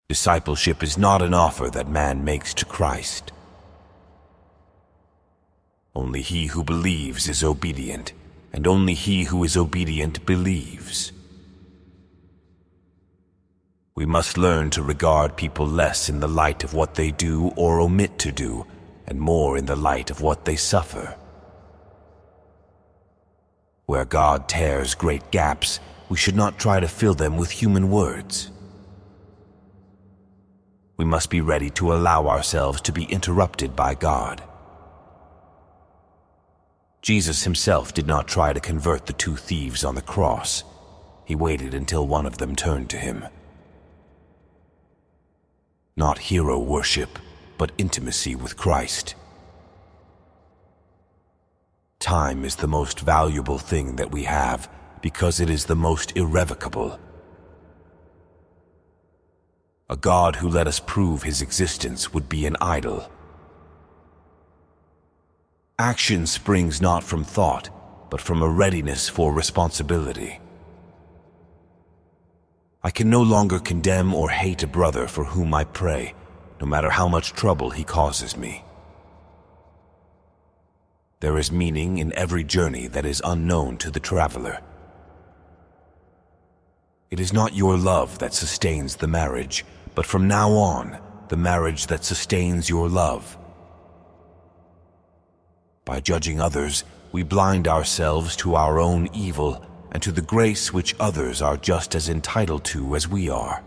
Discipleship is not an offer that man makes to Christ. Only he who believes is obedient, and only he who is obedient believes. We must learn to regard people less in the light of what they do or omit to do, and more in the light of what they suffer. Where God tears great gaps, we should not try to fill them with human words. We must be ready to allow ourselves to be interrupted by God. Jesus himself did not try to convert the two thieves on the cross. He waited until one of them turned to him. Not hero worship, but intimacy with Christ. Time is the most valuable thing that we have because it is the most irrevocable. A God who let us prove his existence would be an idol. Action springs not from thought, but from a readiness for responsibility. I can no longer condemn or hate a brother for whom I pray, no matter how much trouble he causes me. There is meaning in every journey that is unknown to the traveler. It is not your love that sustains the marriage, but from now on, the marriage that sustains your love. By judging others, we blind ourselves to our own evil and to the grace which others are just as entitled to as we are.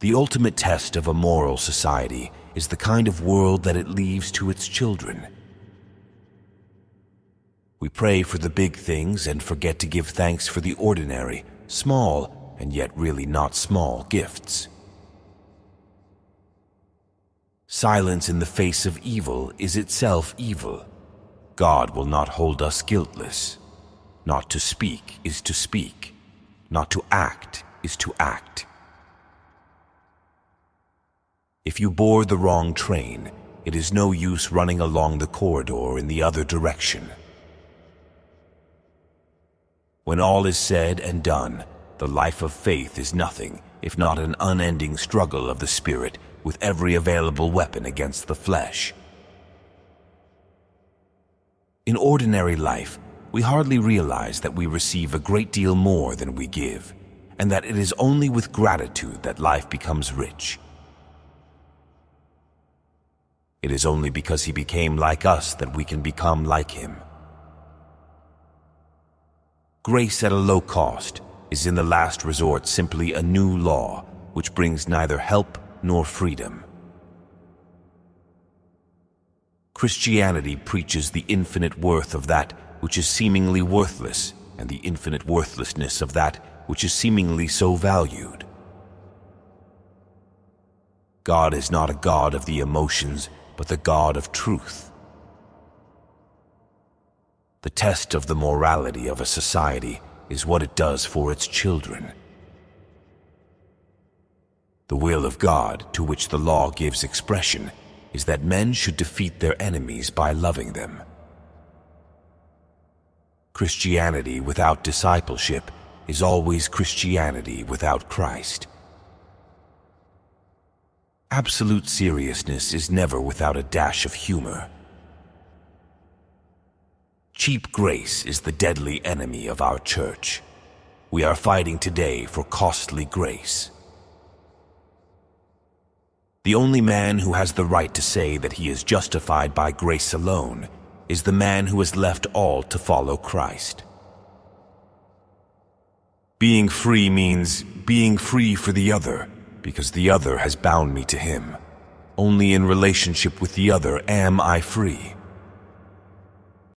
The ultimate test of a moral society is the kind of world that it leaves to its children. We pray for the big things and forget to give thanks for the ordinary, small, and yet really not small gifts. Silence in the face of evil is itself evil. God will not hold us guiltless. Not to speak is to speak. Not to act is to act. If you board the wrong train, it is no use running along the corridor in the other direction. When all is said and done, the life of faith is nothing if not an unending struggle of the Spirit with every available weapon against the flesh. In ordinary life, we hardly realize that we receive a great deal more than we give, and that it is only with gratitude that life becomes rich. It is only because he became like us that we can become like him. Grace at a low cost is in the last resort simply a new law which brings neither help nor freedom. Christianity preaches the infinite worth of that which is seemingly worthless and the infinite worthlessness of that which is seemingly so valued. God is not a God of the emotions, but the God of truth. The test of the morality of a society is what it does for its children. The will of God, to which the law gives expression, is that men should defeat their enemies by loving them. Christianity without discipleship is always Christianity without Christ. Absolute seriousness is never without a dash of humor. Cheap grace is the deadly enemy of our church. We are fighting today for costly grace. The only man who has the right to say that he is justified by grace alone is the man who has left all to follow Christ. Being free means being free for the other, because the other has bound me to him. Only in relationship with the other am I free.